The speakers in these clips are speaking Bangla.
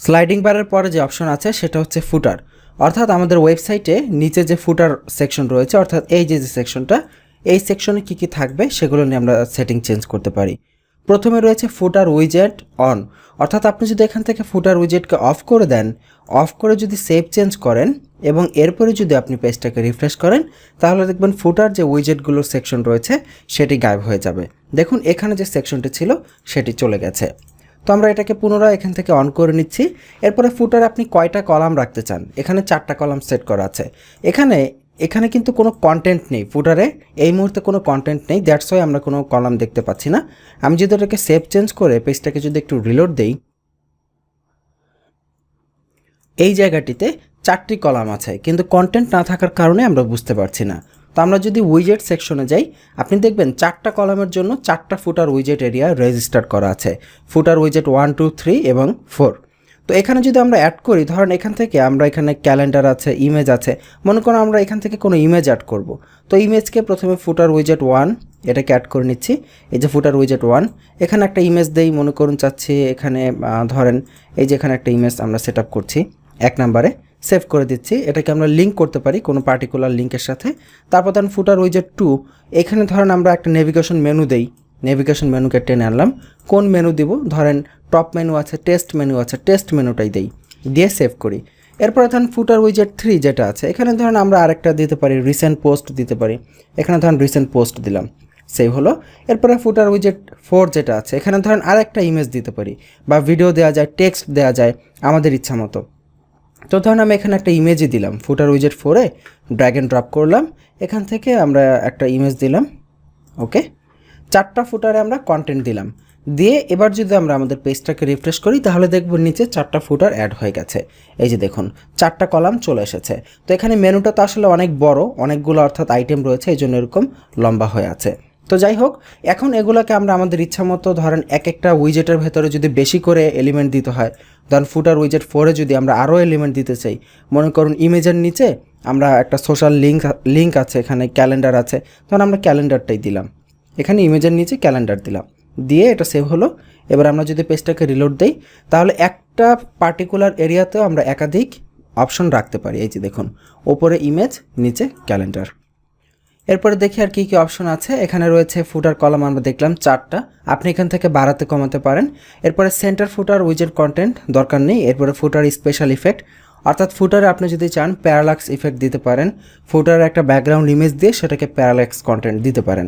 স্লাইডিং বারের পরে যে অপশন আছে সেটা হচ্ছে ফুটার, অর্থাৎ আমাদের ওয়েবসাইটে নিচে যে ফুটার সেকশন রয়েছে, অর্থাৎ এই যে সেকশনটা, এই সেকশনে কী কী থাকবে সেগুলো নিয়ে আমরা সেটিং চেঞ্জ করতে পারি। প্রথমে রয়েছে ফুটার উইজেট অন, অর্থাৎ আপনি যদি এখান থেকে ফুটার উইজেটকে অফ করে দেন, অফ করে যদি সেভ চেঞ্জ করেন এবং এরপরে যদি আপনি পেজটাকে রিফ্রেশ করেন, তাহলে দেখবেন ফুটার যে উইজেটগুলোর সেকশন রয়েছে সেটি গায়েব হয়ে যাবে। দেখুন এখানে যে সেকশনটি ছিল সেটি চলে গেছে। তো আমরা এটাকে পুনরায় এখান থেকে অন করে নিচ্ছি। এরপরে ফুটারে আপনি কয়টা কলাম রাখতে চান, এখানে 4টা কলাম সেট করা আছে। এখানে কিন্তু কোনো কন্টেন্ট নেই, ফুটারে এই মুহূর্তে কোনো কন্টেন্ট নেই, দ্যাটস ওয়াই আমরা কোনো কলাম দেখতে পাচ্ছি না। আমি যদি এটাকে সেভ চেঞ্জ করে পেজটাকে যদি একটু রিলোড দেই, এই জায়গাটিতে 4টি কলাম আছে, কিন্তু কন্টেন্ট না থাকার কারণে আমরা বুঝতে পারছি না। তো আমরা যদি উইজেট সেকশনে যাই, আপনি দেখবেন 4টা কলামের জন্য 4টা ফুটার উইজেট এরিয়া রেজিস্টার করা আছে, ফুটার উইজেট 1, 2, 3 এবং 4। তো এখানে যদি আমরা অ্যাড করি, ধরেন এখান থেকে আমরা এখানে ক্যালেন্ডার আছে, ইমেজ আছে, মনে করুন আমরা এখান থেকে কোনো ইমেজ অ্যাড করব। তো ইমেজকে প্রথমে ফুটার উইজেট 1 এটাকে অ্যাড করে নিচ্ছি। এই যে ফুটার উইজেট 1, এখানে একটা ইমেজ দেই, মনে করুন চাচ্ছি এখানে ধরেন এই যে এখানে একটা ইমেজ আমরা সেট আপ করছি 1 নম্বরে, সেভ করে দিচ্ছি। এটাকে আমরা লিঙ্ক করতে পারি কোনো পার্টিকুলার লিঙ্কের সাথে। তারপর ধরেন ফুটার উইজেট 2, এখানে ধরেন আমরা একটা নেভিগেশন মেনু দেই, নেভিগেশন মেনুকে টেনে আনলাম। কোন মেনু দিব, ধরেন টপ মেনু আছে, টেস্ট মেনু আছে, টেস্ট মেনুটাই দেই, দিয়ে সেভ করি। এরপরে ধরেন ফুটার উইজেট 3 যেটা আছে, এখানে ধরেন আমরা আরেকটা দিতে পারি, রিসেন্ট পোস্ট দিতে পারি। এখানে ধরেন রিসেন্ট পোস্ট দিলাম, সেভ হলো। এরপরে ফুটার উইজেট 4 যেটা আছে, এখানে ধরেন আরেকটা ইমেজ দিতে পারি, বা ভিডিও দেওয়া যায়, টেক্সট দেওয়া যায় আমাদের ইচ্ছা মতো। তো ধরুন আমি এখানে একটা ইমেজই দিলাম, ফুটার উইজেট 4-এ ড্র্যাগ অ্যান্ড ড্রপ করলাম, এখান থেকে আমরা একটা ইমেজ দিলাম। ওকে, 4টা ফুটারে আমরা কন্টেন্ট দিলাম, দিয়ে এবার যদি আমরা আমাদের পেজটাকে রিফ্রেশ করি, তাহলে দেখব নিচে 4টা ফুটার অ্যাড হয়ে গেছে। এই যে দেখুন 4টা কলাম চলে এসেছে। তো এখানে মেনুটা তো আসলে অনেক বড়, অনেকগুলো অর্থাৎ আইটেম রয়েছে, এই জন্য এরকম লম্বা হয়ে আছে। তো যাই হোক, এখন এগুলোকে আমরা আমাদের ইচ্ছা মতো, ধরেন এক একটা উইজেটের ভেতরে যদি বেশি করে এলিমেন্ট দিতে হয়, ধরেন ফুটার উইজেট 4-এ যদি আমরা আরও এলিমেন্ট দিতে চাই, মনে করুন ইমেজের নিচে আমরা একটা সোশ্যাল লিঙ্ক আছে, এখানে ক্যালেন্ডার আছে, তখন আমরা ক্যালেন্ডারটাই দিলাম, এখানে ইমেজের নিচে ক্যালেন্ডার দিলাম, দিয়ে এটা সেভ হলো। এবার আমরা যদি পেজটাকে রিলোড দেই, তাহলে একটা পার্টিকুলার এরিয়াতেও আমরা একাধিক অপশন রাখতে পারি। এই যে দেখুন, ওপরে ইমেজ, নিচে ক্যালেন্ডার। এরপরে দেখি আর কী কী অপশন আছে। এখানে রয়েছে ফুটার কলাম আমরা দেখলাম 4টা, আপনি এখান থেকে বাড়াতে কমাতে পারেন। এরপরে সেন্টার ফুটার উইজেট কন্টেন্ট দরকার নেই। এরপরে ফুটার স্পেশাল ইফেক্ট, অর্থাৎ ফুটারে আপনি যদি চান প্যারালাক্স ইফেক্ট দিতে পারেন, ফুটারে একটা ব্যাকগ্রাউন্ড ইমেজ দিয়ে সেটাকে প্যারালাক্স কন্টেন্ট দিতে পারেন,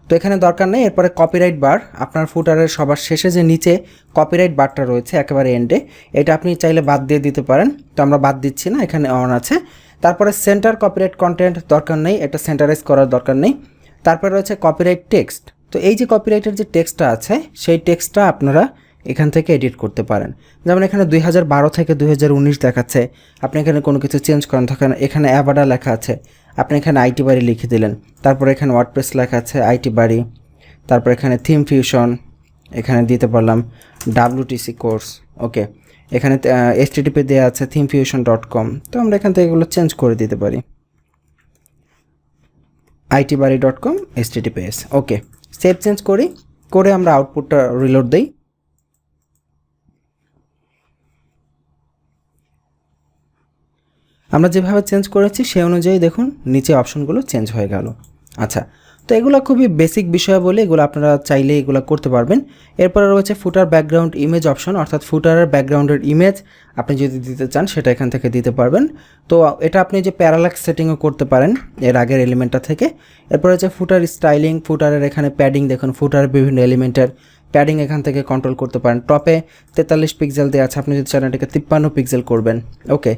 তো এখানে দরকার নেই। এরপরে কপিরাইট বার, আপনার ফুটারের সবার শেষে যে নিচে কপিরাইট বারটা রয়েছে একেবারে এন্ডে, এটা আপনি চাইলে বাদ দিয়ে দিতে পারেন, তো আমরা বাদ দিচ্ছি না, এখানে অন আছে। তারপরে সেন্টার কপিরাইট কন্টেন্ট দরকার নেই, এটা সেন্টারাইজ করার দরকার নেই। তারপরে রয়েছে কপিরাইট টেক্সট, তো এই যে কপিরাইটের যে টেক্সটটা আছে সেই টেক্সটটা আপনারা এখান থেকে এডিট করতে পারেন। যেমন এখানে 2012 থেকে 2019 দেখাচ্ছে, আপনি এখানে কোনো কিছু চেঞ্জ করেন, তখন এখানে অ্যাবাডা লেখা আছে, আপনি এখানে আইটি বাড়ি লিখে দিলেন। তারপরে এখানে ওয়ার্ডপ্রেস লেখা আছে, আইটি বাড়ি। তারপর এখানে থিম ফিউশন, এখানে দিতে পারলাম WTC কোর্স। ওকে, এখানে HTTP দেওয়া আছে themefusion.com, তো আমরা এখান থেকে এগুলো চেঞ্জ করে দিতে পারি, itbari.com https। ওকে, সেভ চেঞ্জ করে আমরা আউটপুটটা রিলোড দেই। আমরা যেভাবে চেঞ্জ করেছি সেই অনুযায়ী দেখুন নিচে অপশনগুলো চেঞ্জ হয়ে গেল। আচ্ছা, তো এগুলো খুবই বেসিক বিষয় বলে এগুলো আপনারা চাইলে এগুলো করতে পারবেন। এরপরে রয়েছে ফুটার ব্যাকগ্রাউন্ড ইমেজ অপশন, অর্থাৎ ফুটারের ব্যাকগ্রাউন্ডের ইমেজ আপনি যদি দিতে চান সেটা এখান থেকে দিতে পারবেন। তো এটা আপনি যে প্যারালাক্স সেটিংও করতে পারেন এর আগের এলিমেন্টটা থেকে। এরপরে হচ্ছে ফুটার স্টাইলিং, ফুটারের এখানে প্যাডিং, দেখুন ফুটারের বিভিন্ন এলিমেন্টের প্যাডিং এখান থেকে কন্ট্রোল করতে পারেন। টপে 43 পিক্সেল দেওয়া আছে, আপনি যদি চান এটাকে 53 পিক্সেল করবেন। ওকে,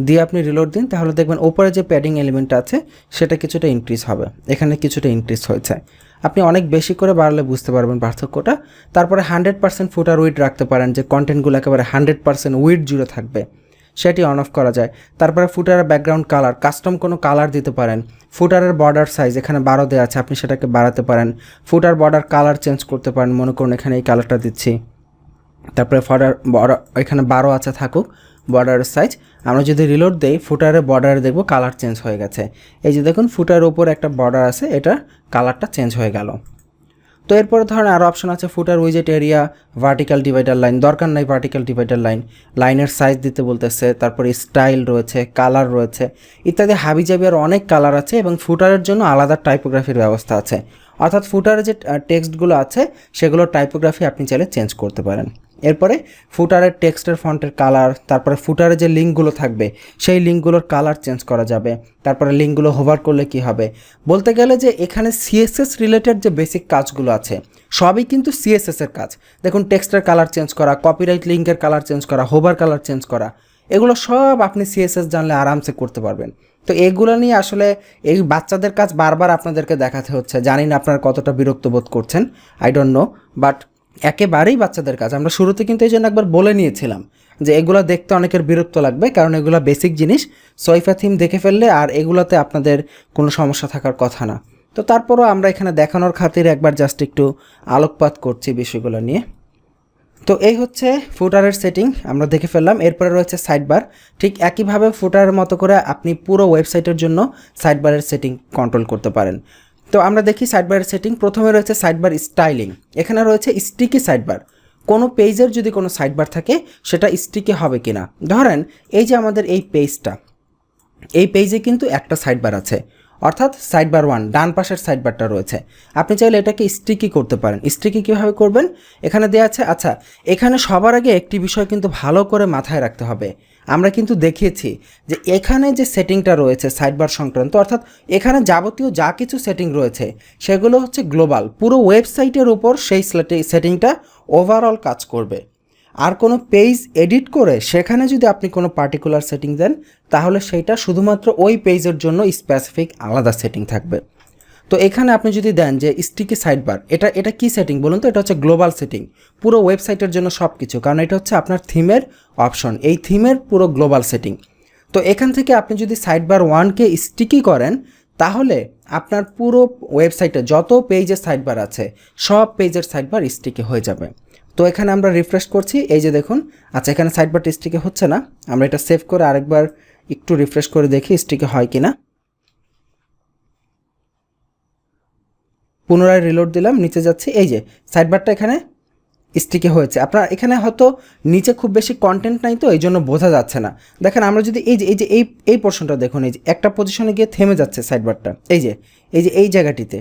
দিয়ে আপনি রিলোড দিন, তাহলে দেখবেন ওপরে যে প্যাডিং এলিমেন্টটা আছে সেটা কিছুটা ইনক্রিজ হবে, এখানে কিছুটা ইনক্রিজ হয়েছে। আপনি অনেক বেশি করে বাড়লে বুঝতে পারবেন পার্থক্যটা। তারপরে 100% ফুটার উইড রাখতে পারেন, যে কন্টেন্টগুলো একেবারে 100% উইড জুড়ে থাকবে, সেটি অন অফ করা যায়। তারপরে ফুটারের ব্যাকগ্রাউন্ড কালার, কাস্টম কোনো কালার দিতে পারেন। ফুটারের বর্ডার সাইজ এখানে 12 দেওয়া আছে, আপনি সেটাকে বাড়াতে পারেন। ফুটার বর্ডার কালার চেঞ্জ করতে পারেন, মনে করুন এখানে এই কালারটা দিচ্ছি। তারপরে বর্ডার এখানে 12 আছে, থাকুক বর্ডারের সাইজ। আমরা যদি রিলোড দেই, ফুটারের বর্ডারে দেখব কালার চেঞ্জ হয়ে গেছে। এই যে দেখুন ফুটারের উপর একটা বর্ডার আছে, এটা কালারটা চেঞ্জ হয়ে গেল। তো এরপরে ধরেন আরও অপশন আছে ফুটার উইজেট এরিয়া, ভার্টিক্যাল ডিভাইডার লাইন, দরকার নাই ভার্টিক্যাল ডিভাইডার লাইন, লাইনের সাইজ দিতে বলতেছে, তারপরে স্টাইল রয়েছে, কালার রয়েছে ইত্যাদি হাবিজাবি আর অনেক কালার আছে এবং ফুটারের জন্য আলাদা টাইপোগ্রাফির ব্যবস্থা আছে। অর্থাৎ ফুটারে যে টেক্সটগুলো আছে সেগুলোর টাইপোগ্রাফি আপনি চাইলে চেঞ্জ করতে পারেন। এরপরে ফুটারের টেক্সটের ফন্টের কালার, তারপরে ফুটারে যে লিঙ্কগুলো থাকবে সেই লিঙ্কগুলোর কালার চেঞ্জ করা যাবে, তারপরে লিঙ্কগুলো হোভার করলে কি হবে। বলতে গেলে যে এখানে সিএসএস রিলেটেড যে বেসিক কাজগুলো আছে সবই কিন্তু সিএসএসের কাজ। দেখুন টেক্সটের কালার চেঞ্জ করা, কপিরাইট লিঙ্কের কালার চেঞ্জ করা, হোভার কালার চেঞ্জ করা, এগুলো সব আপনি সিএসএস জানলে আরামসে করতে পারবেন। তো এগুলো নিয়ে আসলে এই বাচ্চাদের কাজ বারবার আপনাদেরকে দেখাতে হচ্ছে, জানি না আপনারা কতটা বিরক্ত বোধ করছেন, আই ডোন্ট নো, বাট একেবারেই বাচ্চাদের কাজ। আমরা শুরুতে কিন্তু এই জন্য একবার বলে নিয়েছিলাম যে এগুলো দেখতে অনেকের বিরক্ত লাগবে, কারণ এগুলো বেসিক জিনিস, সোয়াইফা থিম দেখে ফেললে আর এগুলোতে আপনাদের কোনো সমস্যা থাকার কথা না। তো তারপরও আমরা এখানে দেখানোর খাতিরে একবার জাস্ট একটু আলোকপাত করছি বিষয়গুলো নিয়ে। তো এই হচ্ছে ফুটারের সেটিং আমরা দেখে ফেললাম। এরপরে রয়েছে সাইডবার। ঠিক একইভাবে ফুটারের মতো করে আপনি পুরো ওয়েবসাইটের জন্য সাইডবারের সেটিং কন্ট্রোল করতে পারেন। তো আমরা দেখি সাইডবারের সেটিং। প্রথমে রয়েছে সাইডবার স্টাইলিং। এখানে রয়েছে স্টিকি সাইডবার। কোনো পেজের যদি কোনো সাইডবার থাকে সেটা স্টিকি হবে কিনা। ধরেন এই যে আমাদের এই পেজটা, এই পেজে কিন্তু একটা সাইডবার আছে, অর্থাৎ সাইডবার 1 ডান পাশের সাইডবারটা রয়েছে। আপনি চাইলে এটাকে স্টিকি করতে পারেন। স্টিকি কীভাবে করবেন, এখানে দেওয়া আছে। আচ্ছা, এখানে সবার আগে একটি বিষয় কিন্তু ভালো করে মাথায় রাখতে হবে। আমরা কিন্তু দেখিয়েছি যে এখানে যে সেটিংটা রয়েছে সাইডবার সংক্রান্ত, অর্থাৎ এখানে যাবতীয় যা কিছু সেটিং রয়েছে সেগুলো হচ্ছে গ্লোবাল, পুরো ওয়েবসাইটের উপর সেই সেটিংটা ওভারঅল কাজ করবে। আর কোনো পেজ এডিট করে সেখানে যদি আপনি কোনো পার্টিকুলার সেটিং দেন তাহলে সেইটা শুধুমাত্র ওই পেজের জন্য স্পেসিফিক আলাদা সেটিং থাকবে। তো এখানে আপনি যদি দেন যে স্টিকি সাইডবার, এটা কি সেটিং বলুন তো? এটা হচ্ছে গ্লোবাল সেটিং, পুরো ওয়েবসাইটের জন্য সব কিছু, কারণ এটা হচ্ছে আপনার থিমের অপশন, এই থিমের পুরো গ্লোবাল সেটিং। তো এখান থেকে আপনি যদি সাইডবার 1কে স্টিকি করেন তাহলে আপনার পুরো ওয়েবসাইটে যত পেজের সাইডবার আছে সব পেজের সাইডবার স্টিকি হয়ে যাবে। তো এখানে আমরা রিফ্রেশ করছি, এই যে দেখুন। আচ্ছা, এখানে সাইডবারটা স্টিকি হচ্ছে না, আমরা এটা সেভ করে আরেকবার একটু রিফ্রেশ করে দেখি স্টিকি হয় কিনা। পুনরায় রিলোড দিলাম, নিচে যাচ্ছি, এই যে সাইডবারটা এখানে স্টিকি হয়েছে। আপনার এখানে হয়তো নিচে খুব বেশি কন্টেন্ট নাই তো এই জন্য বোঝা যাচ্ছে না। দেখেন আমরা যদি এই পোর্শনটা দেখুন, এই যে একটা পজিশনে গিয়ে থেমে যাচ্ছে সাইডবারটা, এই জায়গাটিতে।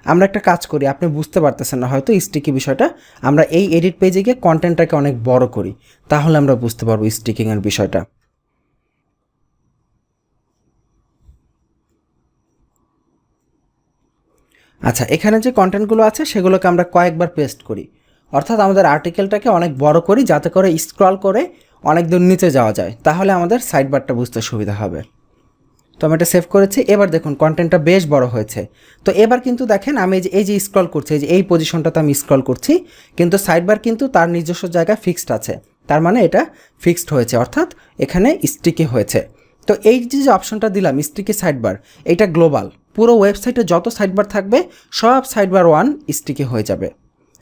আমরা একটা কাজ করি, আপনি বুঝতে পারতেছেন না হয়তো স্টিকি বিষয়টা, আমরা এই এডিট পেজে গিয়ে কন্টেন্টটাকে অনেক বড় করি, তাহলে আমরা বুঝতে পারবো স্টিকিংয়ের বিষয়টা। আচ্ছা, এখানে যে কন্টেন্টগুলো আছে সেগুলোকে আমরা কয়েকবার পেস্ট করি, অর্থাৎ আমাদের আর্টিকেলটাকে অনেক বড় করি যাতে করে স্ক্রল করে অনেক দূর নিচে যাওয়া যায়, তাহলে আমাদের সাইডবারটা বুঝতে সুবিধা হবে। তো আমি এটা সেভ করেছি। এবার দেখুন কন্টেন্টটা বেশ বড় হয়েছে। তো এবার কিন্তু দেখেন আমি এই যে স্ক্রল করছি, এই পজিশনটাতে আমি স্ক্রল করছি, কিন্তু সাইডবার কিন্তু তার নিজস্ব জায়গায় ফিক্সড আছে, তার মানে এটা ফিক্সড হয়েছে, অর্থাৎ এখানে স্টিকি হয়েছে। তো এই যে অপশনটা দিলাম স্টিকি সাইডবার, এটা গ্লোবাল, পুরো ওয়েবসাইটে যত সাইডবার থাকবে সব সাইডবার 1 স্টিকি হয়ে যাবে।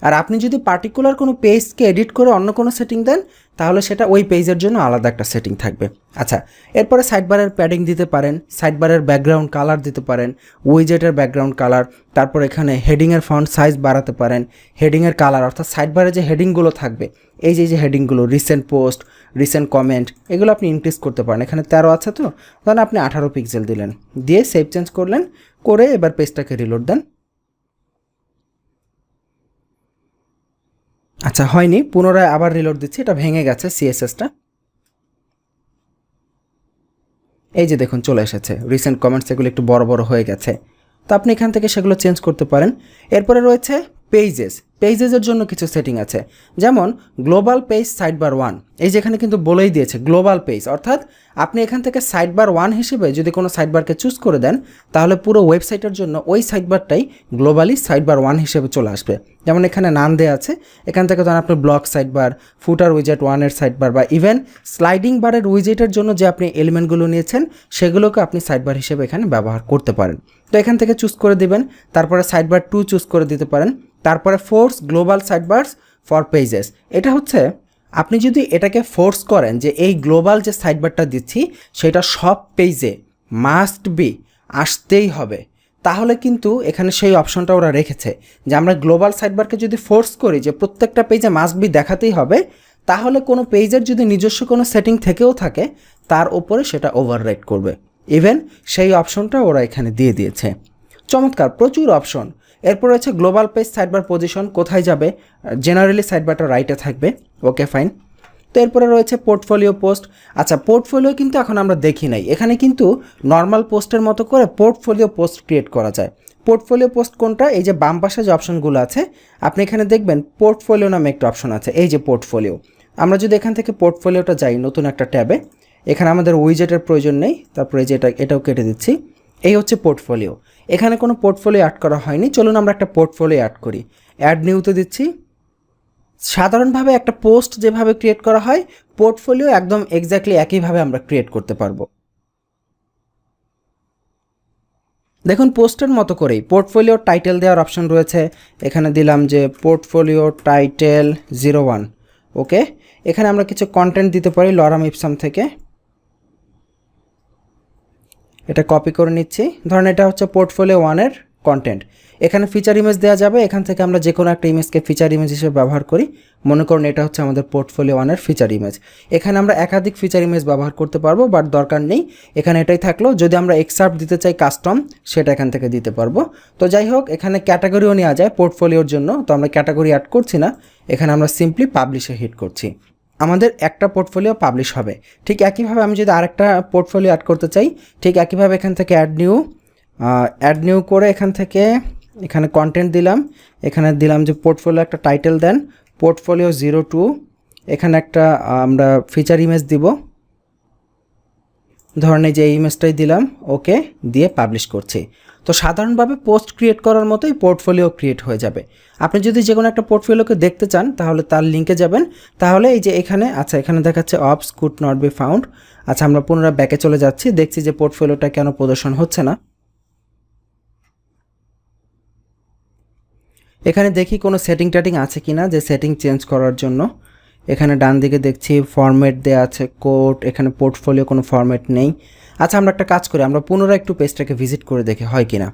আর আপনি যদি পার্টিকুলার কোনো পেজকে এডিট করে অন্য কোনো সেটিং দেন তাহলে সেটা ওই পেজের জন্য আলাদা একটা সেটিং থাকবে। আচ্ছা, এরপরে সাইডবারের প্যাডিং দিতে পারেন, সাইডবারের ব্যাকগ্রাউন্ড কালার দিতে পারেন, উইজেটের ব্যাকগ্রাউন্ড কালার, তারপর এখানে হেডিংয়ের ফন্ট সাইজ বাড়াতে পারেন, হেডিংয়ের কালার, অর্থাৎ সাইডবারে যে হেডিংগুলো থাকবে, এই যে হেডিংগুলো, রিসেন্ট পোস্ট, রিসেন্ট কমেন্ট, এগুলো আপনি ইনক্রিজ করতে পারেন। এখানে 13 আছে, তো তাহলে আপনি 18 পিক্সেল দিলেন, দিয়ে সেভ চেঞ্জ করলেন, করে এবার পেজটাকে রিলোড দেন। আচ্ছা, হয়নি, পুনরায় আবার রিলোড দিচ্ছি, এটা ভেঙে গেছে সিএসএসটা। এই যে দেখুন চলে এসেছে, রিসেন্ট কমেন্টস এগুলো একটু বড় বড় হয়ে গেছে, তো আপনি এখান থেকে সেগুলো চেঞ্জ করতে পারেন। এরপরে রয়েছে পেজেসের জন্য কিছু সেটিং আছে, যেমন গ্লোবাল পেজ সাইডবার 1, এই যেখানে কিন্তু বলেই দিয়েছে গ্লোবাল পেজ, অর্থাৎ আপনি এখান থেকে সাইডবার 1 হিসেবে যদি কোনো সাইডবারকে চুজ করে দেন তাহলে পুরো ওয়েবসাইটের জন্য ওই সাইডবারটাই গ্লোবালি সাইডবার 1 হিসেবে চলে আসবে। যেমন এখানে নাম দেওয়া আছে, এখান থেকে ধরেন আপনি ব্লক সাইডবার, ফুটার উইজেট 1-এর সাইডবার, বা ইভেন স্লাইডিং বারের উইজেটের জন্য যে আপনি এলিমেন্টগুলো নিয়েছেন সেগুলোকে আপনি সাইডবার হিসেবে এখানে ব্যবহার করতে পারেন। তো এখান থেকে চুজ করে দিবেন, তারপরে সাইডবার 2 চুজ করে দিতে পারেন, তারপরে ফোর্স গ্লোবাল সাইডবার্স ফর পেজেস। এটা হচ্ছে আপনি যদি এটাকে ফোর্স করেন যে এই গ্লোবাল যে সাইডবারটা দিচ্ছি সেটা সব পেজে মাস্ট বি আসতেই হবে, তাহলে কিন্তু এখানে সেই অপশনটা ওরা রেখেছে যে আমরা গ্লোবাল সাইডবারকে যদি ফোর্স করি যে প্রত্যেকটা পেজে মাস্ট বি দেখাতেই হবে, তাহলে কোনো পেজের যদি নিজস্ব কোনো সেটিং থেকেও থাকে তার ওপরে সেটা ওভাররাইড করবে। ইভেন সেই অপশনটা ওরা এখানে দিয়ে দিয়েছে। চমৎকার, প্রচুর অপশন। এরপর রয়েছে গ্লোবাল পেজ সাইডবার পজিশন, কোথায় যাবে, জেনারেলি সাইডবারটা রাইটে থাকবে, ওকে ফাইন। তো এরপরে রয়েছে পোর্টফোলিও পোস্ট। আচ্ছা, পোর্টফোলিও কিন্তু এখন আমরা দেখি নাই, এখানে কিন্তু নর্মাল পোস্টের মতো করে পোর্টফোলিও পোস্ট ক্রিয়েট করা যায়। পোর্টফোলিও পোস্ট কোনটা, এই যে বাম পাশে যে অপশনগুলো আছে আপনি এখানে দেখবেন পোর্টফোলিও নামে একটা অপশন আছে, এই যে পোর্টফোলিও। আমরা যদি এখান থেকে পোর্টফোলিওটা যাই নতুন একটা ট্যাবে, এখানে আমাদের উইজেটের প্রয়োজন নেই, তারপরে যে এটাও কেটে দিচ্ছি। এই হচ্ছে পোর্টফোলিও, এখানে কোনো পোর্টফোলিও অ্যাড করা হয়নি। চলুন আমরা একটা পোর্টফোলিও অ্যাড করি, অ্যাড নিউতে দিচ্ছি। সাধারণভাবে একটা পোস্ট যেভাবে ক্রিয়েট করা হয় পোর্টফোলিও একদম এক্স্যাক্টলি একইভাবে আমরা ক্রিয়েট করতে পারবো। দেখুন পোস্টের মতো করেই পোর্টফোলিও টাইটেল দেওয়ার অপশন রয়েছে, এখানে দিলাম যে পোর্টফোলিও টাইটেল 01, ওকে। এখানে আমরা কিছু কন্টেন্ট দিতে পারি লরাম ইপসাম থেকে, এটা কপি করে নিচ্ছি। ধরেন এটা হচ্ছে পোর্টফোলিও 1-এর কন্টেন্ট। এখানে ফিচার ইমেজ দেওয়া যাবে, এখান থেকে আমরা যে কোনো একটা ইমেজকে ফিচার ইমেজ হিসেবে ব্যবহার করি। মনে করুন এটা হচ্ছে আমাদের পোর্টফোলিও 1-এর ফিচার ইমেজ। এখানে আমরা একাধিক ফিচার ইমেজ ব্যবহার করতে পারবো, বাট দরকার নেই, এখানে এটাই থাকলো। যদি আমরা এক্সার্ট দিতে চাই কাস্টম, সেটা এখান থেকে দিতে পারবো। তো যাই হোক, এখানে ক্যাটাগরিও নেওয়া যায় পোর্টফোলিওর জন্য, তো আমরা ক্যাটাগরি অ্যাড করছি না, এখানে আমরা সিম্পলি পাবলিশে হিট করছি, আমাদের একটা পোর্টফোলিও পাবলিশ হবে। ঠিক একইভাবে আমি যদি আরেকটা পোর্টফোলিও অ্যাড করতে চাই, ঠিক একইভাবে এখান থেকে অ্যাড নিউ করে এখানে কন্টেন্ট দিলাম, এখানে দিলাম যে পোর্টফোলিও একটা টাইটেল দেন পোর্টফোলিও 02, এখানে একটা আমরা ফিচার ইমেজ দিব, ধরেন এই যে এই ইমেজটাই দিলাম, ওকে দিয়ে পাবলিশ করছি। তো সাধারণভাবে পোস্ট ক্রিয়েট করার মতোই পোর্টফোলিও ক্রিয়েট হয়ে যাবে। আপনি যদি যে কোনো একটা পোর্টফোলিওকে দেখতে চান তাহলে তার লিঙ্কে যাবেন, তাহলে এই যে এখানে, আচ্ছা এখানে দেখাচ্ছে oops could not be found. আচ্ছা আমরা পুনরায় ব্যাকে চলে যাচ্ছি, দেখছি যে পোর্টফোলিওটা কেন প্রদর্শন হচ্ছে না। এখানে দেখি কোনো সেটিং আছে কিনা, যে সেটিং চেঞ্জ করার জন্য। এখানে ডান দিকে দেখছি ফরম্যাট দেওয়া আছে কোড, এখানে পোর্টফোলিও কোনো ফরম্যাট নেই। আচ্ছা আমরা একটা কাজ করি, আমরা পুনরায় একটু পেজটাকে ভিজিট করে দেখি হয় কিনা।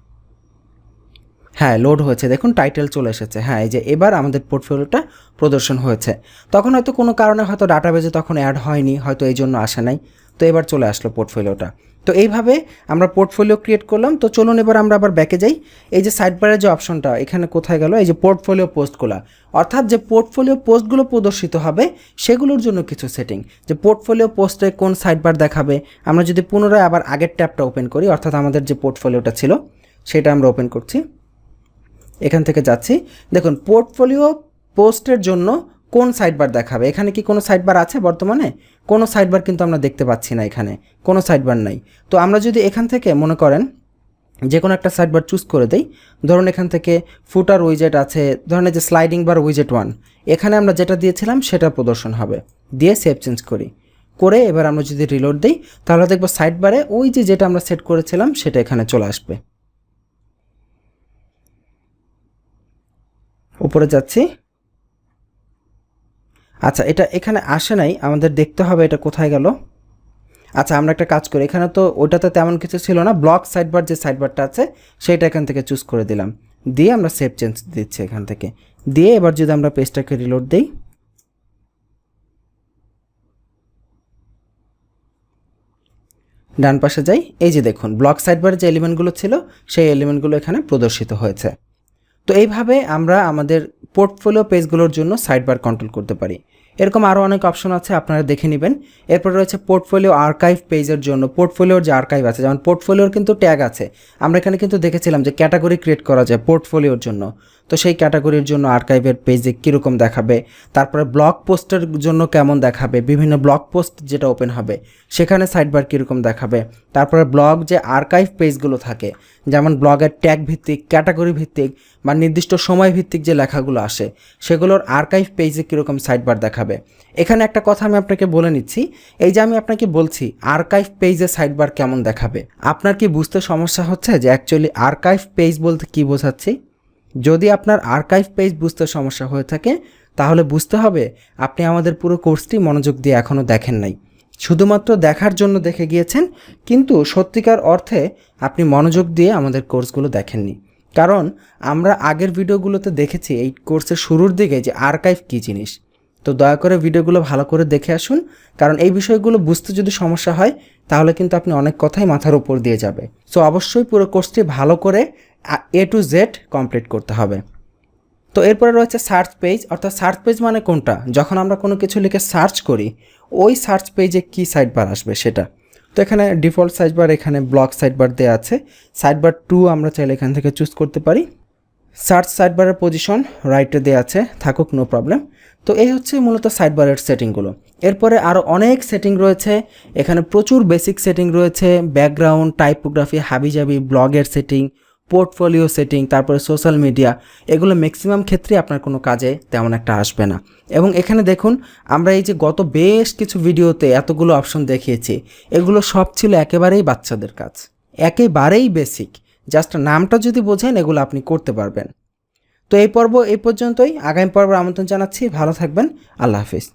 হ্যাঁ লোড হয়েছে, দেখুন টাইটেল চলে এসেছে। হ্যাঁ এই যে এবার আমাদের পোর্টফোলিওটা প্রদর্শন হয়েছে। তখন হয়তো কোনো কারণে হয়তো ডাটাবেজে তখন অ্যাড হয়নি, হয়তো এই জন্য আসে নাই, তো এবার চলে আসলো পোর্টফোলিওটা। তো এইভাবে আমরা পোর্টফোলিও ক্রিয়েট করলাম। তো চলুন এবার আমরা আবার ব্যাকে যাই। এই যে সাইডবারের যে অপশনটা এখানে কোথায় গেল, এই যে পোর্টফোলিও পোস্টগুলো, অর্থাৎ যে পোর্টফোলিও পোস্টগুলো প্রদর্শিত হবে সেগুলোর জন্য কিছু সেটিং, যে পোর্টফোলিও পোস্টে কোন সাইডবার দেখাবে। আমরা যদি পুনরায় আবার আগের ট্যাবটা ওপেন করি, অর্থাৎ আমাদের যে পোর্টফোলিওটা ছিল সেটা আমরা ওপেন করছি, এখান থেকে যাচ্ছি। দেখুন পোর্টফোলিও পোস্টের জন্য কোন সাইডবার দেখাবে, এখানে কি কোনো সাইডবার আছে বর্তমানে? কোনো সাইডবার কিন্তু আমরা দেখতে পাচ্ছি না, এখানে কোনো সাইডবার নাই। তো আমরা যদি এখান থেকে মনে করেন যে কোনো একটা সাইডবার চুজ করে দেই, ধরুন এখান থেকে ফুটার উইজেট আছে, ধরুন যে স্লাইডিং বার উইজেট 1, এখানে আমরা যেটা দিয়েছিলাম সেটা প্রদর্শন হবে, দিয়ে সেভ চেঞ্জ করি করে এবার আমরা যদি রিলোড দিই তাহলে দেখব সাইডবারে ওই যে যেটা আমরা সেট করেছিলাম সেটা এখানে চলে আসবে। উপরে যাচ্ছি, আচ্ছা এটা এখানে আসে নাই, আমাদের দেখতে হবে এটা কোথায় গেল। আচ্ছা আমরা একটা কাজ করি, এখানে তো ওইটাতে তেমন কিছু ছিল না, ব্লক সাইডবার যে সাইডবারটা আছে সেটা এখান থেকে চুজ করে দিলাম, দিয়ে আমরা সেভ চেঞ্জ দিচ্ছি এখান থেকে, দিয়ে এবার যদি আমরা পেজটাকে রিলোড দিই, ডান পাশে যাই, এই যে দেখুন ব্লক সাইডবারের যে এলিমেন্টগুলো ছিল সেই এলিমেন্টগুলো এখানে প্রদর্শিত হয়েছে। তো এইভাবে আমরা আমাদের পোর্টফোলিও পেজগুলোর জন্য সাইডবার কন্ট্রোল করতে পারি। এরকম আরও অনেক অপশন আছে, আপনারা দেখে নেবেন। এরপর রয়েছে পোর্টফোলিও আর্কাইভ পেজের জন্য, পোর্টফোলিওর যে আর্কাইভ আছে, যেমন পোর্টফোলিওর কিন্তু ট্যাগ আছে, আমরা এখানে কিন্তু দেখেছিলাম যে ক্যাটাগরি ক্রিয়েট করা যায় পোর্টফোলিওর জন্য। তো সেই ক্যাটাগরির জন্য আর্কাইভের পেজে কীরকম দেখাবে, তারপরে ব্লগ পোস্টের জন্য কেমন দেখাবে, বিভিন্ন ব্লগ পোস্ট যেটা ওপেন হবে সেখানে সাইডবার কীরকম দেখাবে, তারপরে ব্লগ যে আর্কাইভ পেজগুলো থাকে যেমন ব্লগের ট্যাগ ভিত্তিক, ক্যাটাগরি ভিত্তিক বা নির্দিষ্ট সময় ভিত্তিক যে লেখাগুলো আসে সেগুলোর আর্কাইভ পেজে কীরকম সাইডবার দেখাবে। এখানে একটা কথা আমি আপনাকে বলে নিচ্ছি, এই যে আমি আপনাকে বলছি আর্কাইভ পেজে সাইডবার কেমন দেখাবে, আপনার কি বুঝতে সমস্যা হচ্ছে যে অ্যাকচুয়ালি আর্কাইভ পেজ বলতে কী বোঝাচ্ছি? যদি আপনার আর্কাইভ পেজ বুঝতে সমস্যা হয়ে থাকে তাহলে বুঝতে হবে আপনি আমাদের পুরো কোর্সটি মনোযোগ দিয়ে এখনও দেখেন নাই। শুধুমাত্র দেখার জন্য দেখে গিয়েছেন, কিন্তু সত্যিকার অর্থে আপনি মনোযোগ দিয়ে আমাদের কোর্সগুলো দেখেননি। কারণ আমরা আগের ভিডিওগুলোতে দেখেছি এই কোর্সের শুরুর দিকে যে আর্কাইভ কী জিনিস। তো দয়া করে ভিডিওগুলো ভালো করে দেখে আসুন, কারণ এই বিষয়গুলো বুঝতে যদি সমস্যা হয় তাহলে কিন্তু আপনি অনেক কথাই মাথার উপর দিয়ে যাবে। সো অবশ্যই পুরো কোর্সটি ভালো করে A to Z কমপ্লিট করতে হবে। তো এরপরে রয়েছে সার্চ পেজ, অর্থাৎ সার্চ পেজ মানে কোনটা, যখন আমরা কোনো কিছু লিখে সার্চ করি ওই সার্চ পেজে কী সাইড বার আসবে সেটা। তো এখানে ডিফল্ট সাইড বার, এখানে ব্লক সাইড বার দেওয়া আছে। সাইড বার 2 আমরা চাইলে এখান থেকে চুজ করতে পারি। সার্চ সাইড বারের পজিশন রাইটে দেওয়া আছে, থাকুক, নো প্রবলেম। তো এই হচ্ছে মূলত সাইড বারের সেটিংগুলো। এরপরে আরও অনেক সেটিং রয়েছে, এখানে প্রচুর বেসিক সেটিং রয়েছে, ব্যাকগ্রাউন্ড, টাইপোগ্রাফি, হাবিজাবি, ব্লগের সেটিং, পোর্টফোলিও সেটিং, তারপরে সোশ্যাল মিডিয়া। এগুলো ম্যাক্সিমাম ক্ষেত্রে আপনার কোনো কাজে তেমন একটা আসবে না। এবং এখানে দেখুন, আমরা এই যে গত বেশ কিছু ভিডিওতে এতগুলো অপশন দেখিয়েছি, এগুলো সব ছিল একেবারেই বাচ্চাদের কাজ, একেবারেই বেসিক। জাস্ট নামটা যদি বোঝেন এগুলো আপনি করতে পারবেন। তো এই পর্ব এই পর্যন্তই। আগামী পর্বের আমন্ত্রণ জানাচ্ছি। ভালো থাকবেন। আল্লাহ হাফিজ।